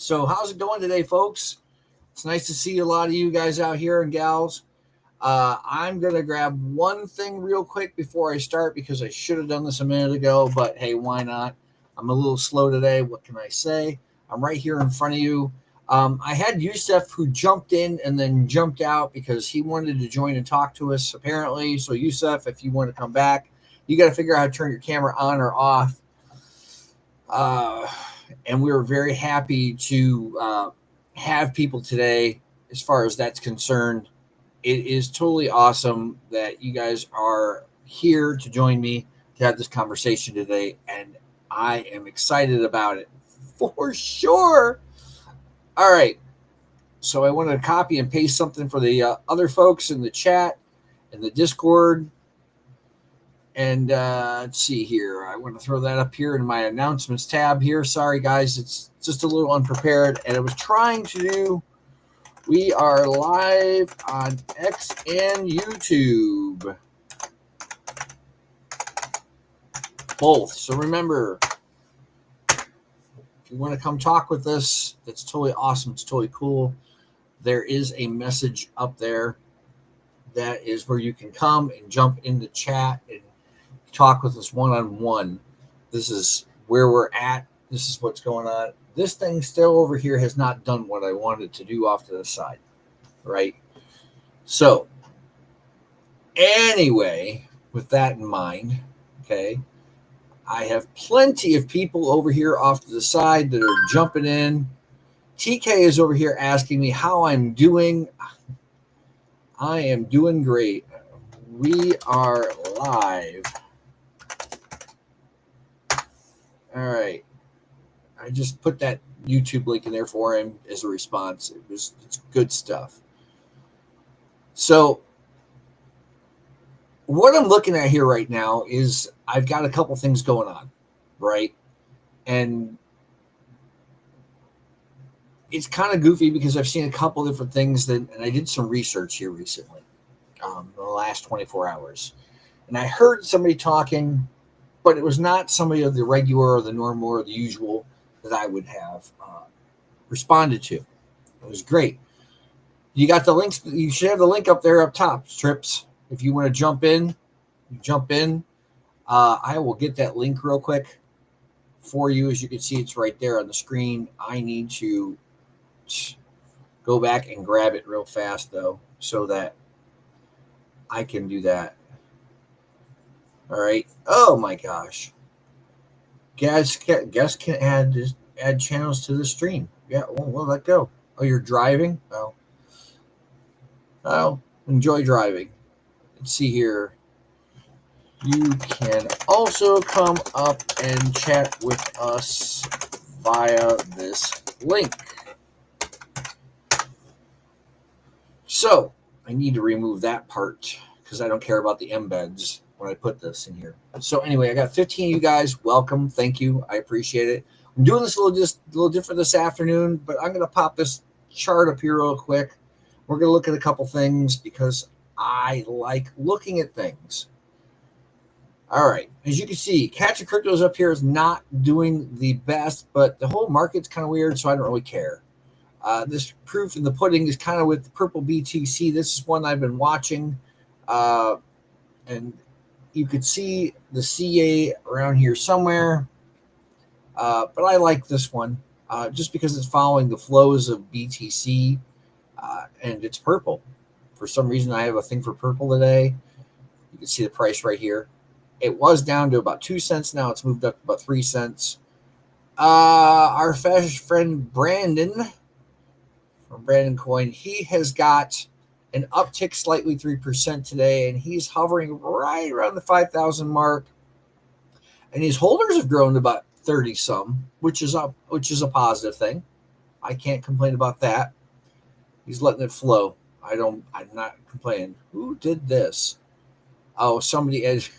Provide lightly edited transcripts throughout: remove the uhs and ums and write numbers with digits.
So, how's it going today, folks? It's nice to see a lot of you guys out here and gals. I'm going to grab one thing real quick before I start because I should have done this a minute ago, but hey, why not? I'm a little slow today. What can I say? I'm right here in front of you. I had Yusef who jumped in and then jumped out because he wanted to join and talk to us, apparently. So, Yusef, if you want to come back, you got to figure out how to turn your camera on or off. Uh, and we were very happy to have people today as far as that's concerned. It is totally awesome that you guys are here to join me to have this conversation today, and I am excited about it for sure. All right, so I wanted to copy and paste something for the other folks in the chat and the Discord. And let's see here. I want to throw that up here in my announcements tab here. Sorry, guys. It's just a little unprepared. And I was trying to do, we are live on X and YouTube. Both. So remember, if you want to come talk with us, that's totally awesome. It's totally cool. There is a message up there. That is where you can come and jump in the chat and talk with us one-on-one. This is where we're at. This is what's going on. This thing still over here has not done what I wanted to do off to the side, right? So anyway, with that in mind, okay, I have plenty of people over here off to the side that are jumping in. TK is over here asking me how I'm doing. I am doing great. We are live. All right. I just put that YouTube link in there for him as a response. It's good stuff. So what I'm looking at here right now is I've got a couple things going on, right? And it's kind of goofy because I've seen a couple different things and I did some research here recently, in the last 24 hours. And I heard somebody talking, but it was not somebody of the regular or the normal or the usual that I would have responded to. It was great. You got the links. You should have the link up there up top, Strips. If you want to jump in, you jump in. I will get that link real quick for you. As you can see, it's right there on the screen. I need to go back and grab it real fast, though, so that I can do that. All right. Oh, my gosh. Guys can add channels to the stream. Yeah, we'll let go. Oh, you're driving? Oh, enjoy driving. Let's see here. You can also come up and chat with us via this link. So I need to remove that part because I don't care about the embeds when I put this in here. So anyway, I got 15 of you guys. Welcome. Thank you. I appreciate it. I'm doing this a little different this afternoon, but I'm going to pop this chart up here real quick. We're going to look at a couple things because I like looking at things. All right. As you can see, Catch of Cryptos up here is not doing the best, but the whole market's kind of weird, so I don't really care. This proof in the pudding is kind of with the purple BTC. This is one I've been watching, and you could see the CA around here somewhere, but I like this one just because it's following the flows of BTC, and it's purple. For some reason, I have a thing for purple today. You can see the price right here. It was down to about 2 cents. Now it's moved up to about 3 cents. Our friend Brandon from Brandon Coin, he has got an uptick slightly 3% today, and he's hovering right around the 5,000 mark. And his holders have grown to about 30 some, which is a positive thing. I can't complain about that. He's letting it flow. I'm not complaining. Who did this? Oh, somebody edged.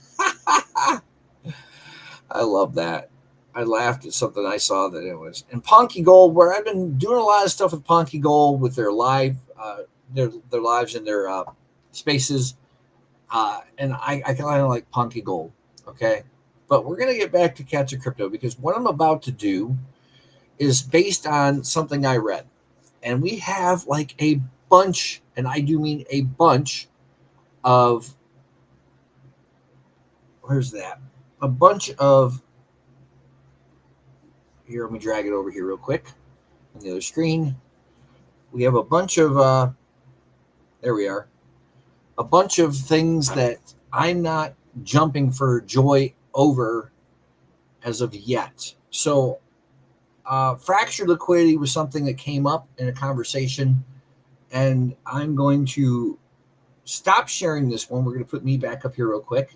I love that. I laughed at something I saw that it was. And Ponky Gold, where I've been doing a lot of stuff with Ponky Gold with their live, their lives and their spaces. And I kind of like Ponky Gold. Okay. But we're going to get back to Catch a Crypto because what I'm about to do is based on something I read. And we have like a bunch, and I do mean a bunch of, where's that? A bunch of, here, let me drag it over here real quick on the other screen. We have a bunch of, there we are, a bunch of things that I'm not jumping for joy over as of yet. So, fractured liquidity was something that came up in a conversation, and I'm going to stop sharing this one. We're going to put me back up here real quick,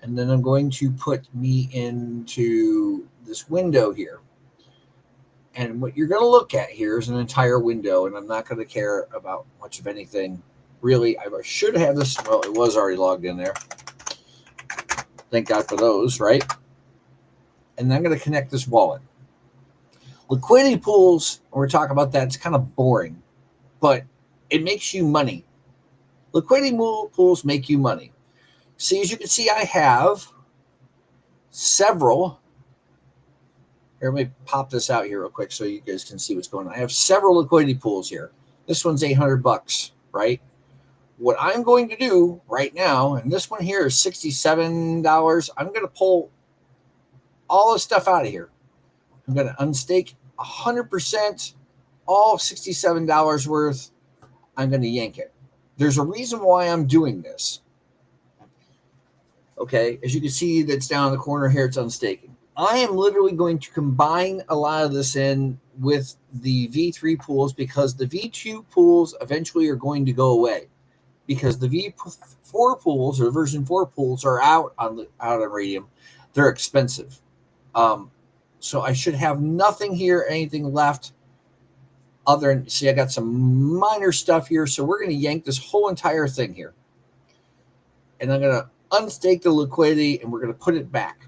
and then I'm going to put me into this window here. And what you're going to look at here is an entire window, and I'm not going to care about much of anything. Really, I should have this. Well, it was already logged in there. Thank God for those, right? And I'm going to connect this wallet. Liquidity pools, when we're talking about that, it's kind of boring, but it makes you money. Liquidity pools make you money. See, as you can see, I have several. Here, let me pop this out here real quick so you guys can see what's going on. I have several liquidity pools here. This one's $800, right? What I'm going to do right now, and this one here is $67. I'm going to pull all this stuff out of here. I'm going to unstake 100%, all $67 worth. I'm going to yank it. There's a reason why I'm doing this. Okay, as you can see, that's down in the corner here, it's unstaking. I am literally going to combine a lot of this in with the V3 pools, because the V2 pools eventually are going to go away, because the V4 pools or version 4 pools are out on Radium. They're expensive. So I should have nothing here, anything left other than, see, I got some minor stuff here. So we're going to yank this whole entire thing here. And I'm going to unstake the liquidity, and we're going to put it back.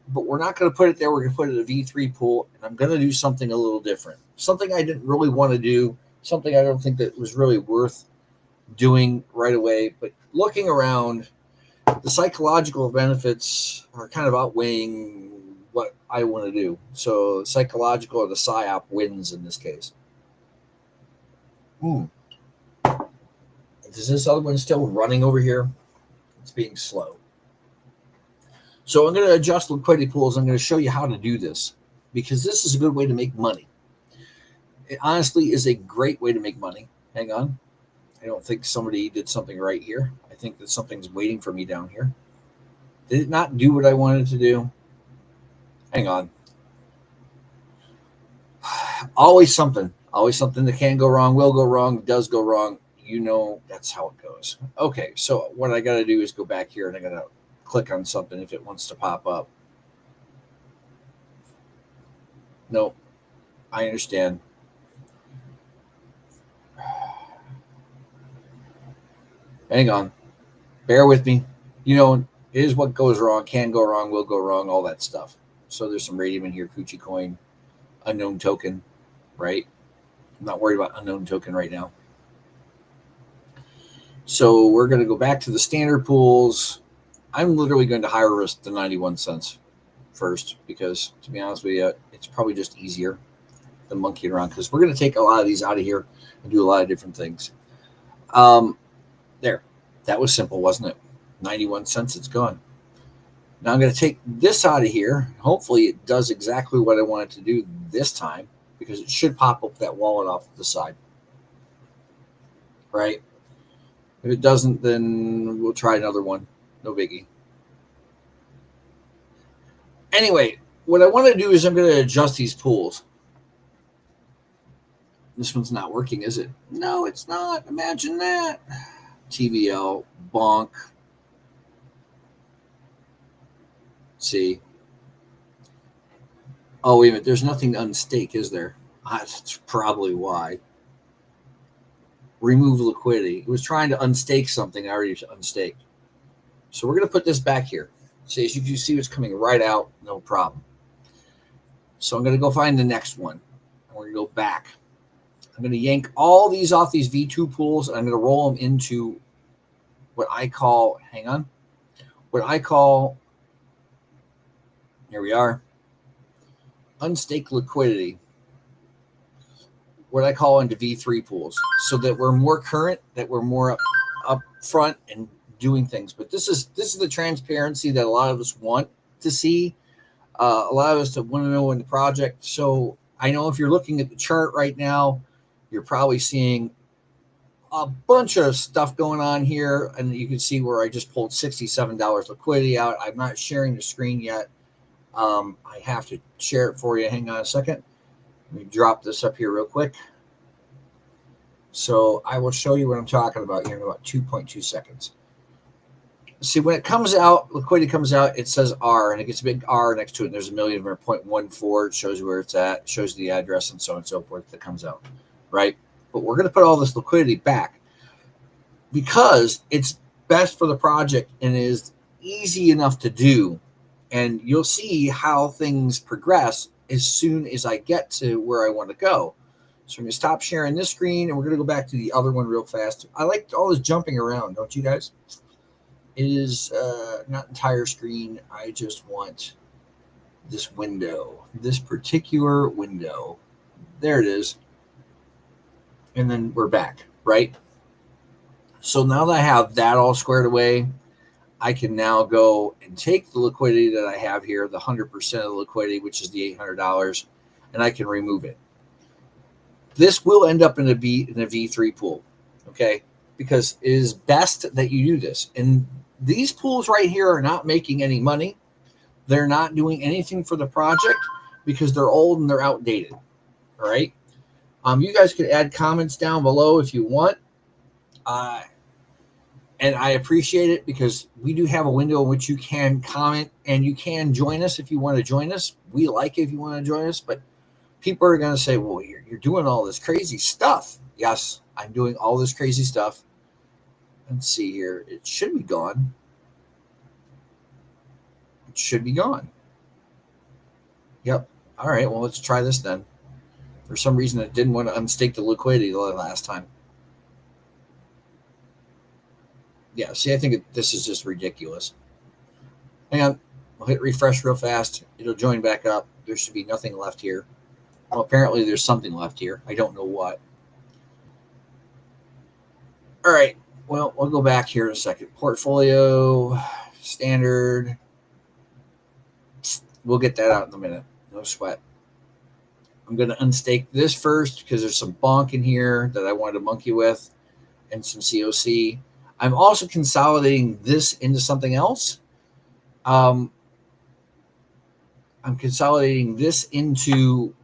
But we're not going to put it there. We're going to put it in a V3 pool, and I'm going to do something a little different. Something I didn't really want to do, something I don't think that was really worth doing right away. But looking around, the psychological benefits are kind of outweighing what I want to do. So psychological or the PSYOP wins in this case. Is this other one still running over here? It's being slow. So I'm going to adjust liquidity pools. I'm going to show you how to do this, because this is a good way to make money. It honestly is a great way to make money. Hang on. I don't think somebody did something right here. I think that something's waiting for me down here. Did it not do what I wanted to do? Hang on. Always something that can go wrong, will go wrong, does go wrong. You know, that's how it goes. Okay, so what I got to do is go back here, and I got to click on something if it wants to pop up. No, I understand. Hang on. Bear with me. You know, it is what goes wrong, can go wrong, will go wrong, all that stuff. So there's some radium in here, Coochie coin, unknown token, right? I'm not worried about unknown token right now. So we're going to go back to the standard pools. I'm literally going to higher risk the 91 cents first, because to be honest with you, it's probably just easier than monkeying around, because we're going to take a lot of these out of here and do a lot of different things. There, that was simple, wasn't it? 91 cents, it's gone. Now I'm going to take this out of here. Hopefully it does exactly what I want it to do this time, because it should pop up that wallet off to the side. Right? If it doesn't, then we'll try another one. No biggie. Anyway, what I want to do is I'm going to adjust these pools. This one's not working, is it? No, it's not. Imagine that. TVL, bonk. See. Oh, wait a minute. There's nothing to unstake, is there? That's probably why. Remove liquidity. It was trying to unstake something I already unstaked. So we're going to put this back here. See, as you can see, it's coming right out. No problem. So I'm going to go find the next one. We're going to go back. I'm going to yank all these off these V2 pools, and I'm going to roll them into what I call, hang on, what I call, here we are, unstake liquidity. what I call into V3 pools, so that we're more current, that we're more up front and doing things. But this is the transparency that a lot of us want to see. A lot of us that want to know in the project. So I know if you're looking at the chart right now, you're probably seeing a bunch of stuff going on here, and you can see where I just pulled $67 liquidity out. I'm not sharing the screen yet. I have to share it for you. Hang on a second. Let me drop this up here real quick. So I will show you what I'm talking about here in about 2.2 seconds. See, when it comes out, liquidity comes out, it says R, and it gets a big R next to it, and there's a million or 0.14. It shows you where it's at, shows the address, and so on and so forth that comes out, right? But we're going to put all this liquidity back because it's best for the project and is easy enough to do. And you'll see how things progress as soon as I get to where I want to go. So I'm going to stop sharing this screen, and we're going to go back to the other one real fast. I like all this jumping around, don't you guys? It is not entire screen. I just want this window, this particular window. There it is. And then we're back, right? So now that I have that all squared away, I can now go and take the liquidity that I have here, the 100% of the liquidity, which is the $800, and I can remove it. This will end up in a V3 pool, okay? Because it is best that you do this. And these pools right here are not making any money. They're not doing anything for the project because they're old and they're outdated, all right? You guys could add comments down below if you want. And I appreciate it because we do have a window in which you can comment and you can join us if you want to join us. We like it if you want to join us, but people are going to say, well, you're doing all this crazy stuff. Yes, I'm doing all this crazy stuff. Let's see here. It should be gone. It should be gone. Yep. All right. Well, let's try this then. For some reason, it didn't want to unstake the liquidity the last time. Yeah. See, I think this is just ridiculous. Hang on. I'll hit refresh real fast. It'll join back up. There should be nothing left here. Well, apparently there's something left here. I don't know what. All right. Well, we'll go back here in a second. Portfolio, standard. We'll get that out in a minute. No sweat. I'm going to unstake this first because there's some bonk in here that I wanted to monkey with and some COC. I'm also consolidating this into something else. I'm consolidating this into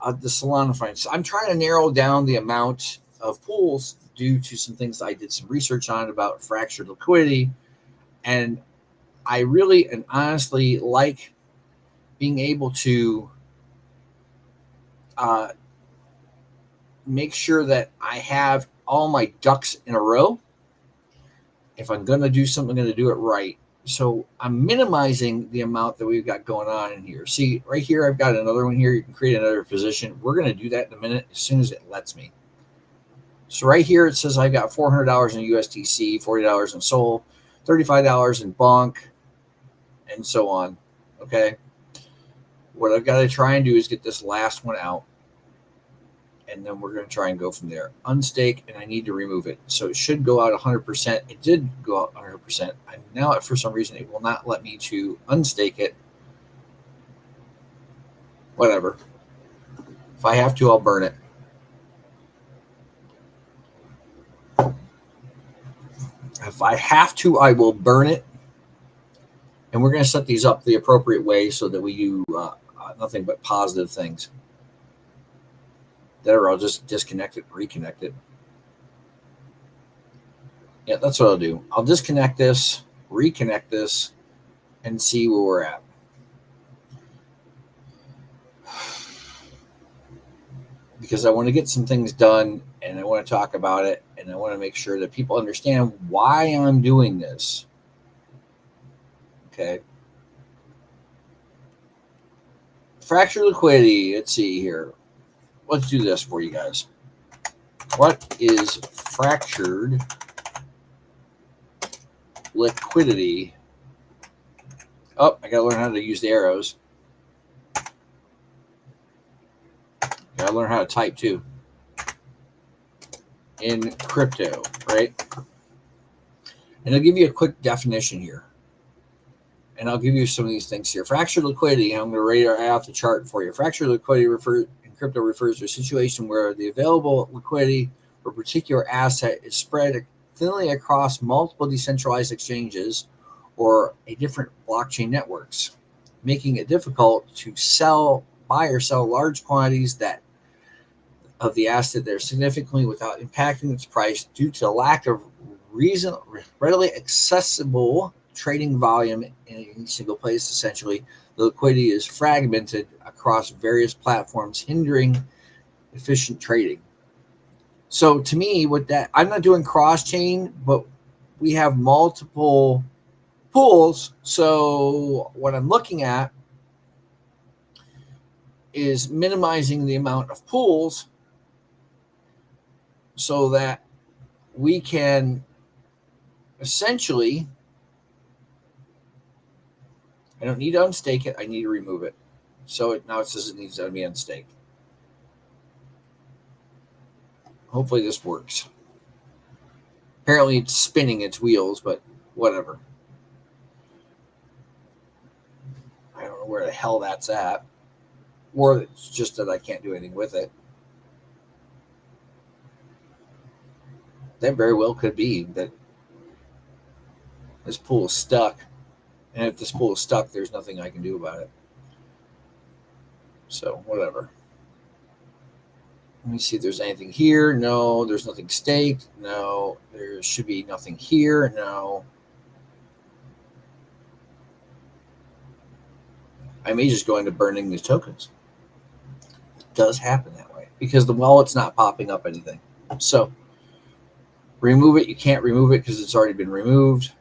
the Solana finance. I'm trying to narrow down the amount of pools due to some things I did some research on about fractured liquidity. And I really and honestly like being able to make sure that I have all my ducks in a row. If I'm going to do something, I'm going to do it right. So I'm minimizing the amount that we've got going on in here. See, right here, I've got another one here. You can create another position. We're going to do that in a minute as soon as it lets me. So right here, it says I've got $400 in USDC, $40 in SOL, $35 in bonk, and so on. Okay. What I've got to try and do is get this last one out. And then we're going to try and go from there. Unstake, and I need to remove it. So it should go out 100%. It did go out 100%. And now, for some reason, it will not let me to unstake it. Whatever. If I have to, I'll burn it. If I have to, I will burn it. And we're going to set these up the appropriate way so that we do nothing but positive things. There, I'll just disconnect it, reconnect it. Yeah, that's what I'll do. I'll disconnect this, reconnect this, and see where we're at. Because I want to get some things done, and I want to talk about it, and I want to make sure that people understand why I'm doing this. Okay. Fractured liquidity. Let's see here. Let's do this for you guys. What is fractured liquidity? Oh, I got to learn how to use the arrows. Got to learn how to type too. in crypto, right? And I'll give you a quick definition here. And I'll give you some of these things here. Fractured liquidity, I'm going to read it off the chart for you. Fractured liquidity in crypto refers to a situation where the available liquidity for a particular asset is spread thinly across multiple decentralized exchanges or a different blockchain networks, making it difficult to buy or sell large quantities of the asset there significantly without impacting its price due to a lack of readily accessible trading volume in any single place. Essentially, the liquidity is fragmented across various platforms, hindering efficient trading. So to me, with that, I'm not doing cross chain, but we have multiple pools. So what I'm looking at is minimizing the amount of pools so that we can essentially, I don't need to unstake it, I need to remove it. So now it says it needs to be unstaked. Hopefully this works. Apparently it's spinning its wheels, but whatever. I don't know where the hell that's at. Or it's just that I can't do anything with it. That very well could be that this pool is stuck. And if this pool is stuck, there's nothing I can do about it. So, whatever. Let me see if there's anything here. No, there's nothing staked. No, there should be nothing here. No. I may just go into burning these tokens. It does happen that way because the wallet's not popping up anything. So, remove it. You can't remove it because it's already been removed.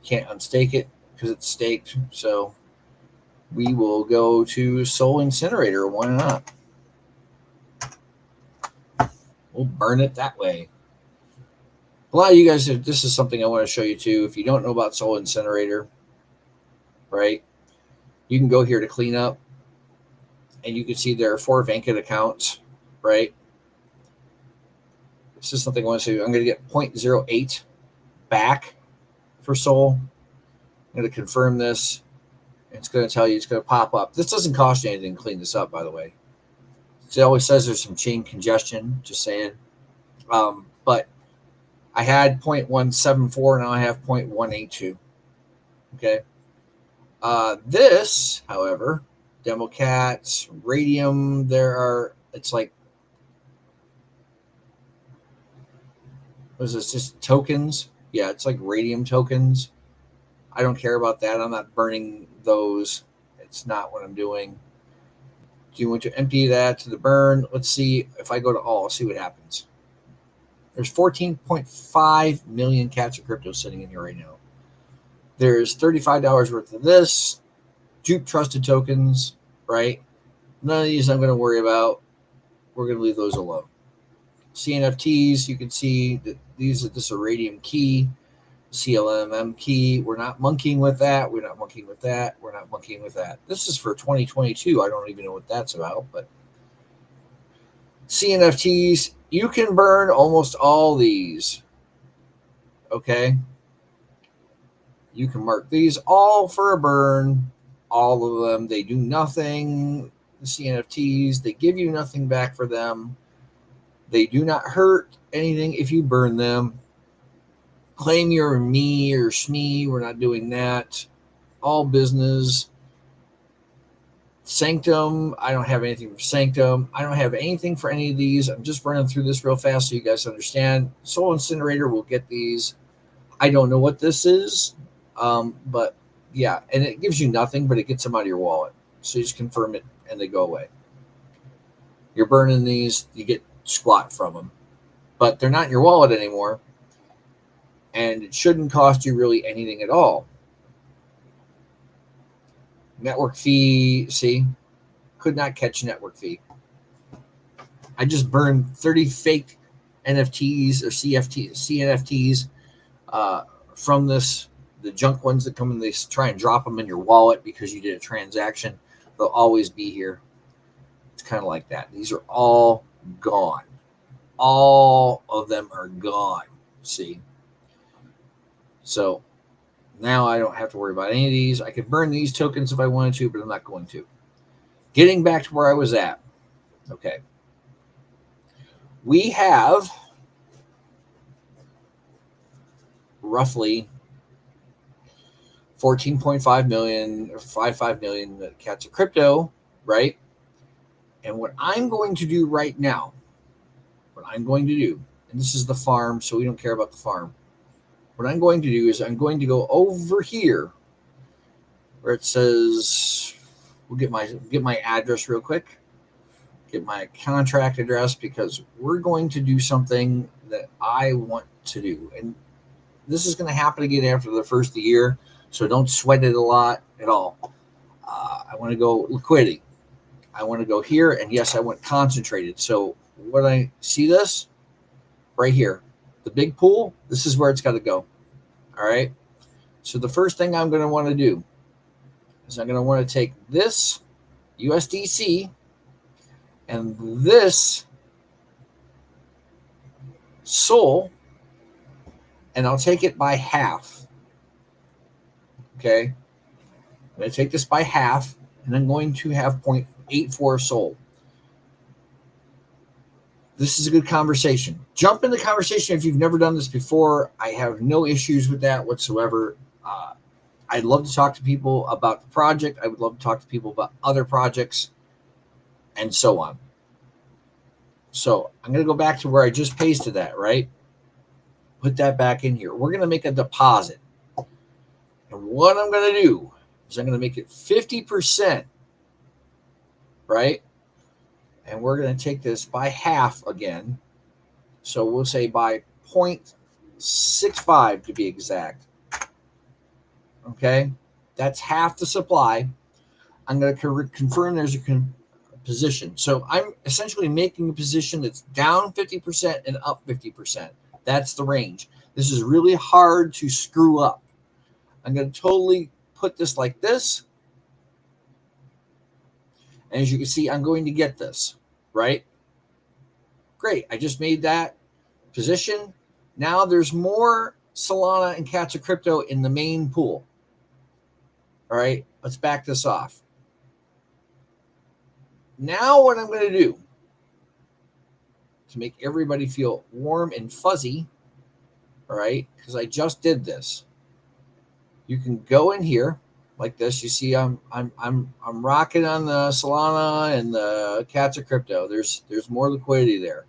You can't unstake it because it's staked. So, we will go to Soul Incinerator. Why not? We'll burn it that way. A lot of you guys, this is something I want to show you too. If you don't know about Soul Incinerator, right, you can go here to clean up and you can see there are 4 vacant accounts, right? This is something I want to show you. I'm going to get 0.08 back for Soul. I'm going to confirm this. It's going to tell you, it's going to pop up. This doesn't cost you anything to clean this up, by the way. It always says there's some chain congestion, just saying. But I had 0.174, now I have 0.182. Okay. This, however, Democats, Radium, it's like, what is this, just tokens? Yeah, it's like Radium tokens. I don't care about that. I'm not burning those. It's not what I'm doing. Do you want to empty that to the burn? Let's see if I go to all, see what happens. There's 14.5 million cats of crypto sitting in here right now. There's $35 worth of this. Juke trusted tokens, right? None of these I'm going to worry about. We're going to leave those alone. CNFTs, you can see that this is a Radium key, CLMM key. We're not monkeying with that. We're not monkeying with that. We're not monkeying with that. This is for 2022. I don't even know what that's about, but CNFTs, you can burn almost all these. Okay. You can mark these all for a burn. All of them. They do nothing. The CNFTs, they give you nothing back for them. They do not hurt anything if you burn them. Claim you're me or SME. We're not doing that. All business. Sanctum. I don't have anything for Sanctum. I don't have anything for any of these. I'm just running through this real fast so you guys understand. Soul Incinerator will get these. I don't know what this is. But yeah, and it gives you nothing, but it gets them out of your wallet. So you just confirm it and they go away. You're burning these, you get squat from them, but they're not in your wallet anymore. And it shouldn't cost you really anything at all. Network fee, see, could not catch network fee. I just burned 30 fake NFTs or CNFTs from this. The junk ones that come in, they try and drop them in your wallet because you did a transaction. They'll always be here. It's kind of like that. These are all gone. all of them are gone. See? So now I don't have to worry about any of these. I could burn these tokens if I wanted to, but I'm not going to. Getting back to where I was at. Okay. We have roughly 14.5 million or 55 million cats of crypto, right? And what I'm going to do right now, and this is the farm, so we don't care about the farm. What I'm going to do is I'm going to go over here where it says, we'll get my address real quick, get my contract address, because we're going to do something that I want to do. And this is going to happen again after the first of the year, so don't sweat it a lot at all. I want to go liquidity. I want to go here, and yes, I went concentrated. So what I see this right here, the big pool, this is where it's got to go. All right. So the first thing I'm going to want to do is I'm going to want to take this USDC and this SOL, and I'll take it by half. Okay. I'm going to take this by half, and I'm going to have 0.84 SOL. This is a good conversation. Jump in the conversation if you've never done this before. I have no issues with that whatsoever. I'd love to talk to people about the project. I would love to talk to people about other projects and so on. So I'm going to go back to where I just pasted that, right? Put that back in here. We're going to make a deposit. And what I'm going to do is I'm going to make it 50%, right? And we're going to take this by half again. So we'll say by 0.65 to be exact. Okay, that's half the supply. I'm going to confirm there's a position. So I'm essentially making a position that's down 50% and up 50%. That's the range. This is really hard to screw up. I'm going to totally put this like this. And as you can see, I'm going to get this, right? Great. I just made that position. Now there's more Solana and cats of crypto in the main pool. All right, let's back this off. Now what I'm going to do to make everybody feel warm and fuzzy, all right, because I just did this. You can go in here like this. You see, I'm rocking on the Solana and the cats of crypto. There's more liquidity there,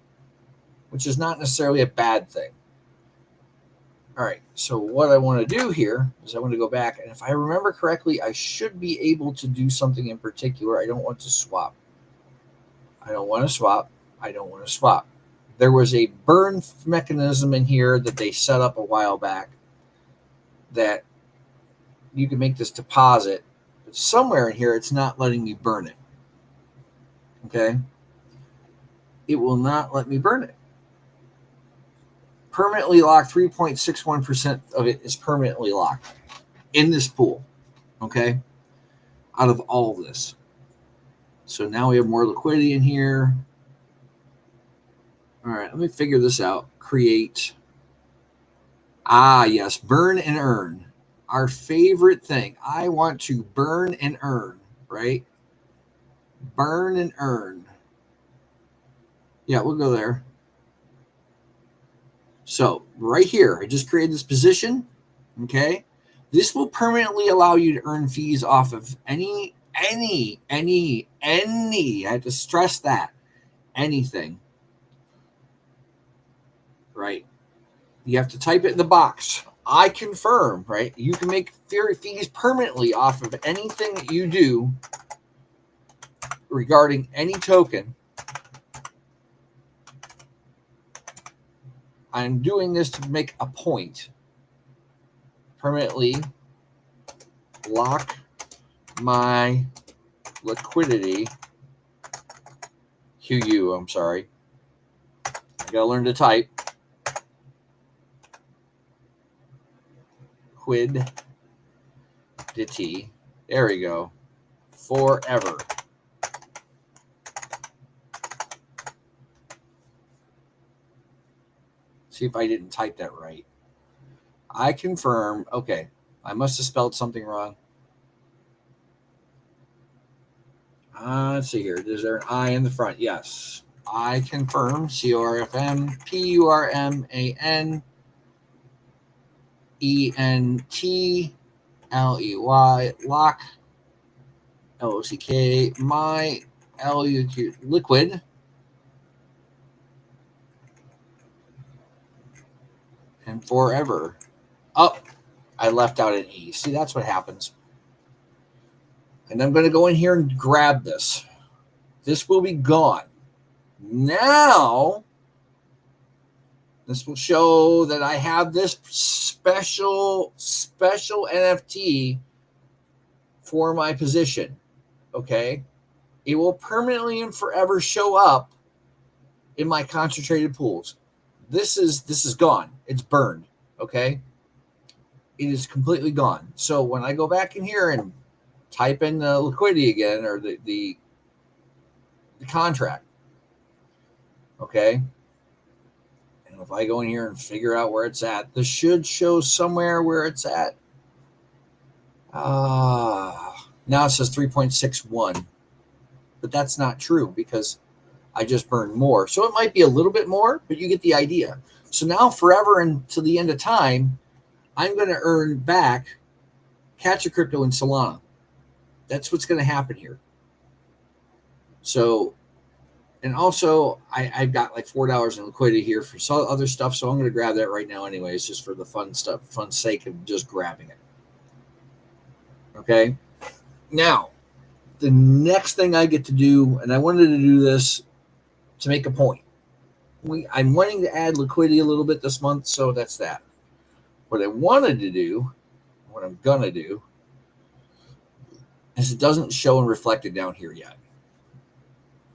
which is not necessarily a bad thing. All right, so what I want to do here is I want to go back, and if I remember correctly, I should be able to do something in particular. I don't want to swap. I don't want to swap. I don't want to swap. There was a burn mechanism in here that they set up a while back that you can make this deposit, but somewhere in here it's not letting me burn it. Okay? It will not let me burn it. Permanently locked, 3.61% of it is permanently locked in this pool. Okay? Out of all of this. So now we have more liquidity in here. All right, let me figure this out. Create. Yes, burn and earn. Our favorite thing. I want to burn and earn, right? Burn and earn. Yeah, we'll go there. So right here, I just created this position, okay? This will permanently allow you to earn fees off of any, I have to stress that, anything, right? You have to type it in the box. I confirm, right? You can make fees permanently off of anything that you do regarding any token. I'm doing this to make a point. Permanently lock my liquidity. I'm sorry. I gotta learn to type. Liquidity. There we go. Forever. See if I didn't type that right. I confirm. Okay, I must have spelled something wrong. Let's see here. Is there an I in the front? Yes. I confirm. CORFM PURMAN ENTLEY lock LOCK my LUQ liquid and forever. Oh, I left out an E. See, that's what happens. And I'm going to go in here and grab this. This will be gone. Now, this will show that I have this special NFT for my position. Okay. It will permanently and forever show up in my concentrated pools. This is gone. It's burned. Okay. It is completely gone. So when I go back in here and type in the liquidity again, or the contract, okay, and if I go in here and figure out where it's at, this should show somewhere where it's at. Now it says 3.61, but that's not true because I just burned more. So it might be a little bit more, but you get the idea. So now forever until the end of time, I'm going to earn back Catch a Crypto in Solana. That's what's going to happen here. So, and also I've got like $4 in liquidity here for some other stuff. So I'm going to grab that right now anyways, just for the fun sake of just grabbing it. Okay. Now, the next thing I get to do, and I wanted to do this to make a point. I'm wanting to add liquidity a little bit this month, so that's that. What I wanted to do, what I'm going to do, is it doesn't show and reflected down here yet.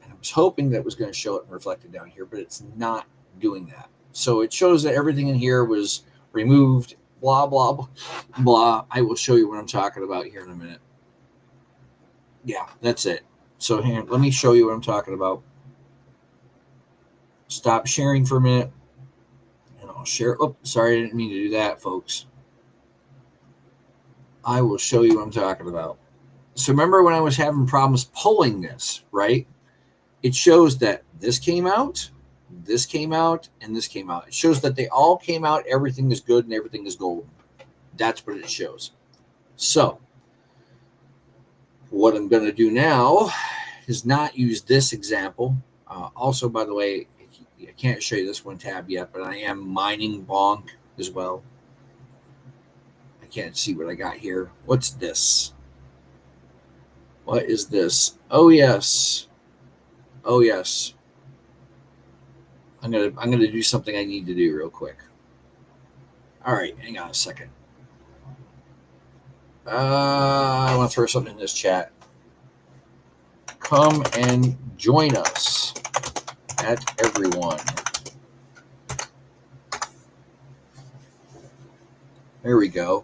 And I was hoping that it was going to show it and reflected down here, but it's not doing that. So it shows that everything in here was removed, blah, blah, blah, blah. I will show you what I'm talking about here in a minute. Yeah, that's it. So here, let me show you what I'm talking about. Stop sharing for a minute. And I'll share. Oh, sorry, I didn't mean to do that, folks. I will show you what I'm talking about. So remember when I was having problems pulling this, right? It shows that this came out, and this came out. It shows that they all came out. Everything is good and everything is golden. That's what it shows. So what I'm going to do now is not use this example. Also, by the way, I can't show you this one tab yet, but I am mining Bonk as well. I can't see what I got here. What's this? What is this? Oh yes. Oh yes. I'm gonna do something I need to do real quick. All right, hang on a second. I want to throw something in this chat. Come and join us at everyone. There we go.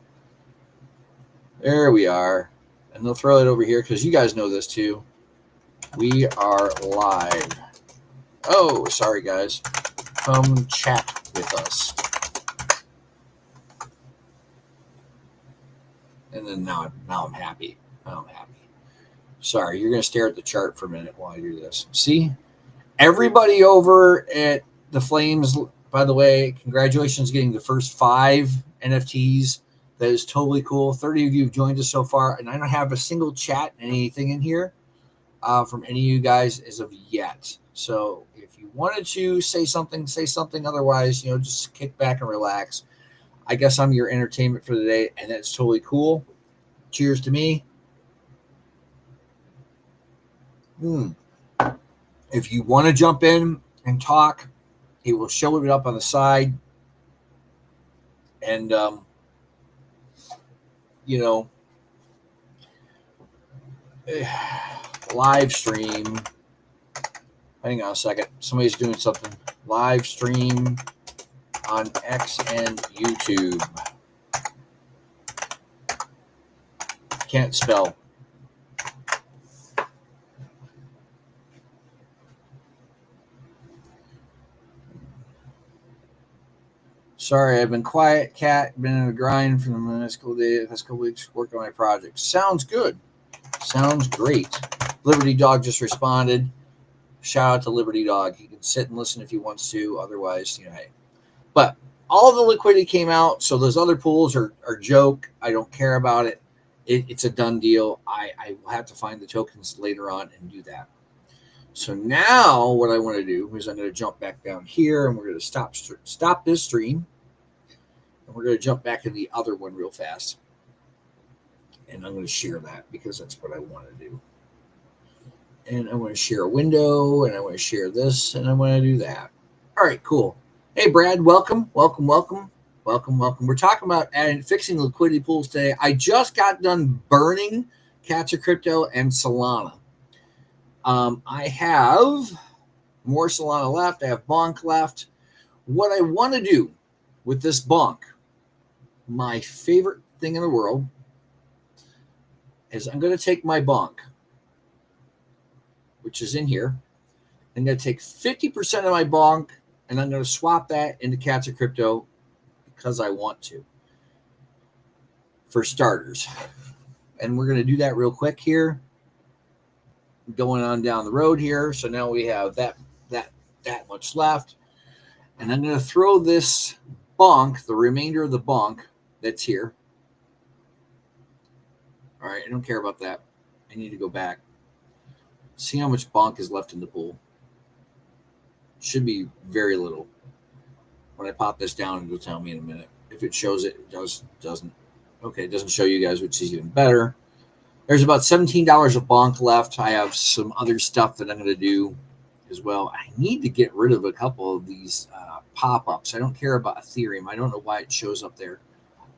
There we are. And they'll throw it over here because you guys know this too. We are live. Oh, sorry guys. Come chat with us. And then now I'm happy. Now I'm happy. Sorry, you're going to stare at the chart for a minute while I do this. See? Everybody over at the Flames, by the way, congratulations getting the first 5 NFTs. That is totally cool. 30 of you have joined us so far, and I don't have a single chat, anything in here from any of you guys as of yet. So if you wanted to say something, say something. Otherwise, just kick back and relax. I guess I'm your entertainment for the day, and that's totally cool. Cheers to me. If you want to jump in and talk, it will show it up on the side. And, live stream. Hang on a second. Somebody's doing something. Live stream on X and YouTube. Can't spell. Sorry, I've been quiet, cat. Been in a grind for the last couple weeks working on my project. Sounds good. Sounds great. Liberty Dog just responded. Shout out to Liberty Dog. He can sit and listen if he wants to. Otherwise, hey. But all the liquidity came out, so those other pools are joke. I don't care about it. It's a done deal. I will have to find the tokens later on and do that. So now what I want to do is I'm going to jump back down here, and we're going to stop this stream. And we're going to jump back in the other one real fast. And I'm going to share that because that's what I want to do. And I want to share a window, and I want to share this, and I want to do that. All right, cool. Hey, Brad, welcome. We're talking about fixing liquidity pools today. I just got done burning Cats of Crypto and Solana. I have more Solana left. I have Bonk left. What I want to do with this Bonk, my favorite thing in the world, is I'm going to take my Bonk, which is in here. I'm going to take 50% of my Bonk, and I'm going to swap that into Cats of Crypto because I want to, for starters. And we're going to do that real quick here. Going on down the road here. So now we have that much left. And I'm going to throw this Bonk, the remainder of the Bonk that's here. All right, I don't care about that. I need to go back. See how much Bonk is left in the pool. Should be very little. When I pop this down, it'll tell me in a minute. If it shows it, it doesn't. Okay, it doesn't show you guys, which is even better. There's about $17 of Bonk left. I have some other stuff that I'm going to do as well. I need to get rid of a couple of these pop-ups. I don't care about Ethereum. I don't know why it shows up there.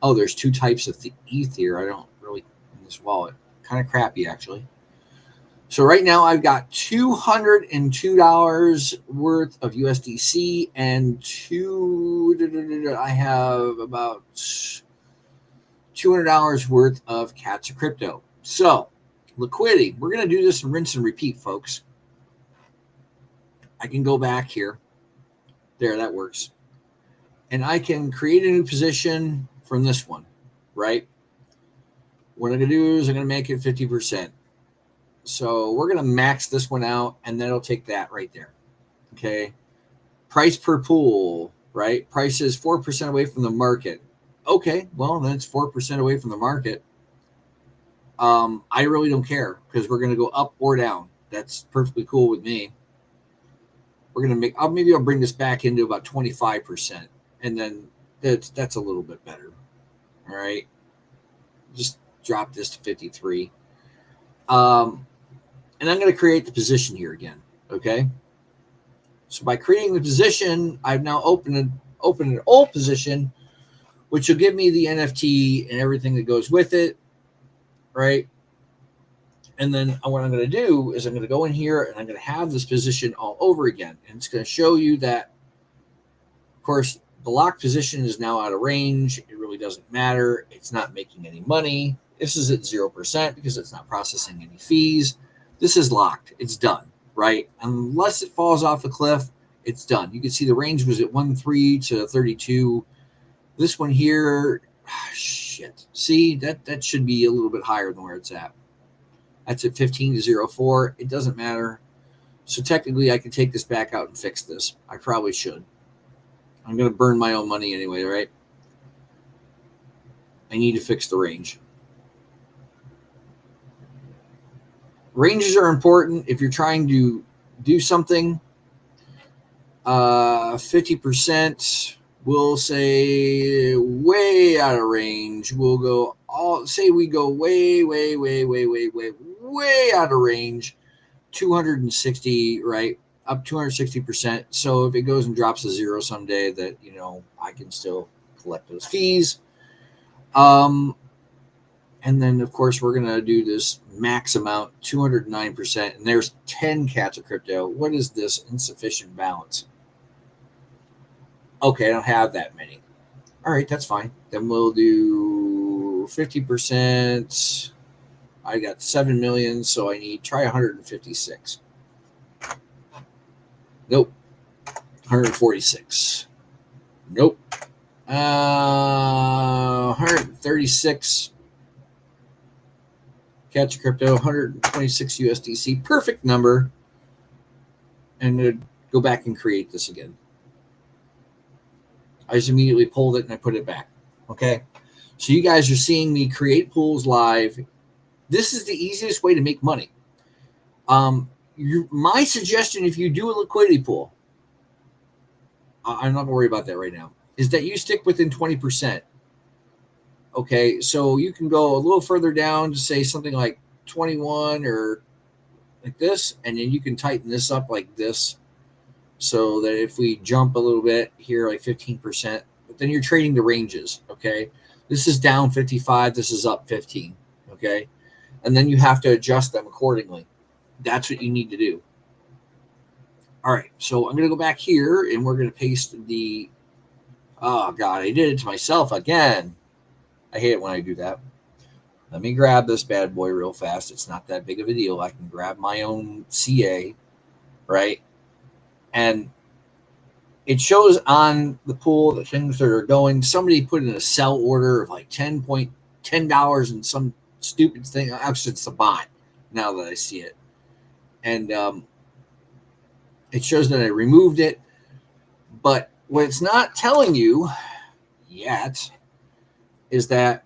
Oh, there's two types of ETH here. I don't really in this wallet. Kind of crappy, actually. So right now I've got $202 worth of USDC and I have about $200 worth of Cats of Crypto. So liquidity, we're going to do this and rinse and repeat, folks. I can go back here. There, that works. And I can create a new position from this one, right? What I'm going to do is I'm going to make it 50%. So we're going to max this one out, and then it'll take that right there. Okay. Price per pool, right? Price is 4% away from the market. Okay. Well, then it's 4% away from the market. I really don't care because we're going to go up or down. That's perfectly cool with me. We're going to make, maybe I'll bring this back into about 25%. And then that's a little bit better. All right. Just drop this to 53. And I'm going to create the position here again. Okay. So by creating the position, I've now opened an old position, which will give me the NFT and everything that goes with it. Right. And then what I'm going to do is I'm going to go in here and I'm going to have this position all over again. And it's going to show you that, of course, the locked position is now out of range. It really doesn't matter. It's not making any money. This is at 0% because it's not processing any fees. This is locked. It's done, right? Unless it falls off a cliff, it's done. You can see the range was at 13 to 32. This one here, shit. See, that should be a little bit higher than where it's at. That's at 15 to 04. It doesn't matter. So technically, I can take this back out and fix this. I probably should. I'm going to burn my own money anyway, right? I need to fix the range. Ranges are important if you're trying to do something. 50% we'll say way out of range. We'll go we go way out of range. 260, right? Up 260%. So if it goes and drops to zero someday, that I can still collect those fees. And then, of course, we're going to do this max amount, 209%. And there's 10 Cats of Crypto. What is this insufficient balance? Okay, I don't have that many. All right, that's fine. Then we'll do 50%. I got 7 million, so I need try 156. Nope. 146. Nope. 136 Catch Crypto, 126 USDC. Perfect number. And I'm going to go back and create this again. I just immediately pulled it and I put it back. Okay. So you guys are seeing me create pools live. This is the easiest way to make money. My suggestion, if you do a liquidity pool, I'm not going to worry about that right now, is that you stick within 20%. Okay. So you can go a little further down to say something like 21 or like this, and then you can tighten this up like this. So that if we jump a little bit here, like 15%, but then you're trading the ranges, okay? This is down 55, this is up 15, okay? And then you have to adjust them accordingly. That's what you need to do. All right, so I'm going to go back here, and we're going to paste the, oh, God, I did it to myself again. I hate it when I do that. Let me grab this bad boy real fast. It's not that big of a deal. I can grab my own CA, right? And it shows on the pool the things that are going. Somebody put in a sell order of like $10 and some stupid thing. Actually, it's a bot now that I see it. And it shows that I removed it. But what it's not telling you yet is that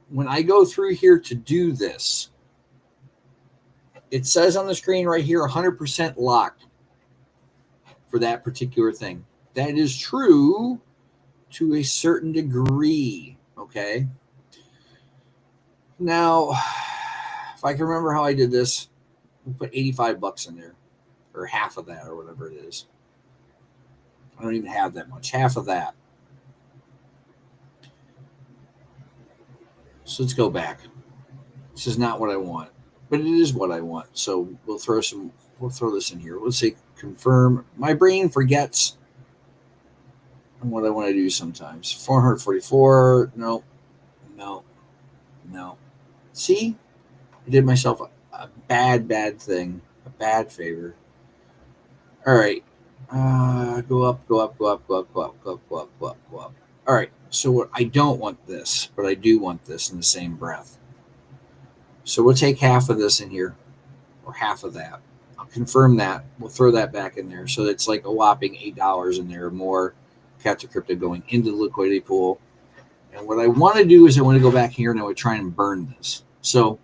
when I go through here to do this, it says on the screen right here 100% locked for that particular thing. That is true to a certain degree, okay? Now, if I can remember how I did this, we'll put 85 bucks in there, or half of that, or whatever it is. I don't even have that much, half of that. So let's go back. This is not what I want, but it is what I want. So we'll throw this in here. Let's say confirm. My brain forgets what I want to do sometimes. 444. No. See, I did myself a bad thing, a bad favor. All right. Go up. All right. So I don't want this, but I do want this in the same breath. So we'll take half of this in here, or half of that. I'll confirm that. We'll throw that back in there. So it's like a whopping $8 in there or more Catch Crypto going into the liquidity pool. And what I want to do is I want to go back here and I would try and burn this. So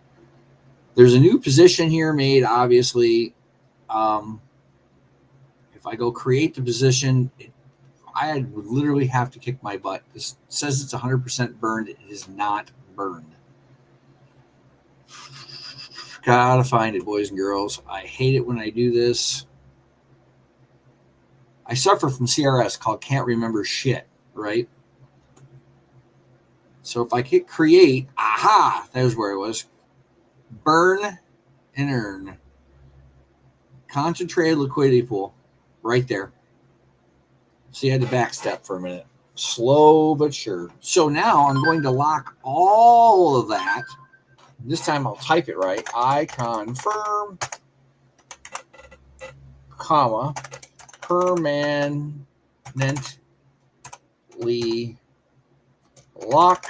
there's a new position here made, obviously. If I go create the position, I would literally have to kick my butt. This says it's 100% burned. It is not burned. Gotta find it, boys and girls. I hate it when I do this. I suffer from CRS called can't remember shit, right? So if I hit create, aha, that was where it was. Burn and earn. Concentrated liquidity pool, right there. So you had to backstep for a minute. Slow but sure. So now I'm going to lock all of that. This time I'll type it right. I confirm, comma, permanently lock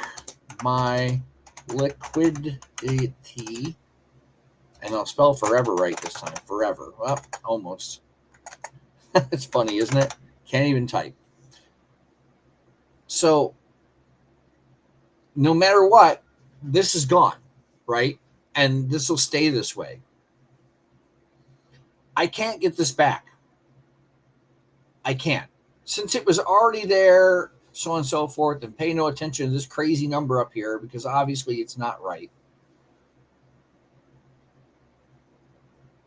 my liquidity. And I'll spell forever right this time. Forever. Well, almost. It's funny, isn't it? Can't even type. So no matter what, this is gone, right? And this will stay this way. I can't get this back. I can't. Since it was already there, so on and so forth, and pay no attention to this crazy number up here because obviously it's not right.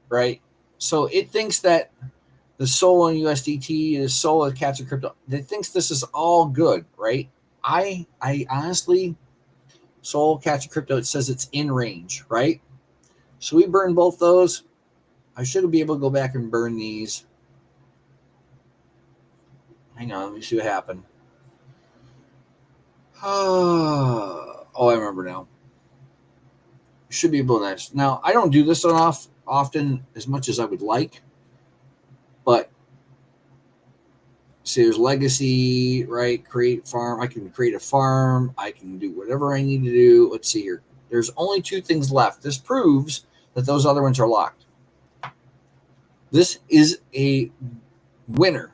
Right? So it thinks that the Sol and USDT is Sol at Catch Crypto. It thinks this is all good, right? I honestly, Sol, Catch Crypto, it says it's in range, right? So we burn both those. I should be able to go back and burn these. Hang on, let me see what happened. Oh, I remember now. Should be able to. Now, I don't do this often as much as I would like, but See, there's legacy, right? Create farm. I can create a farm. I can do whatever I need to do. Let's see here. There's only 2 things left. This proves that those other ones are locked. This is a winner.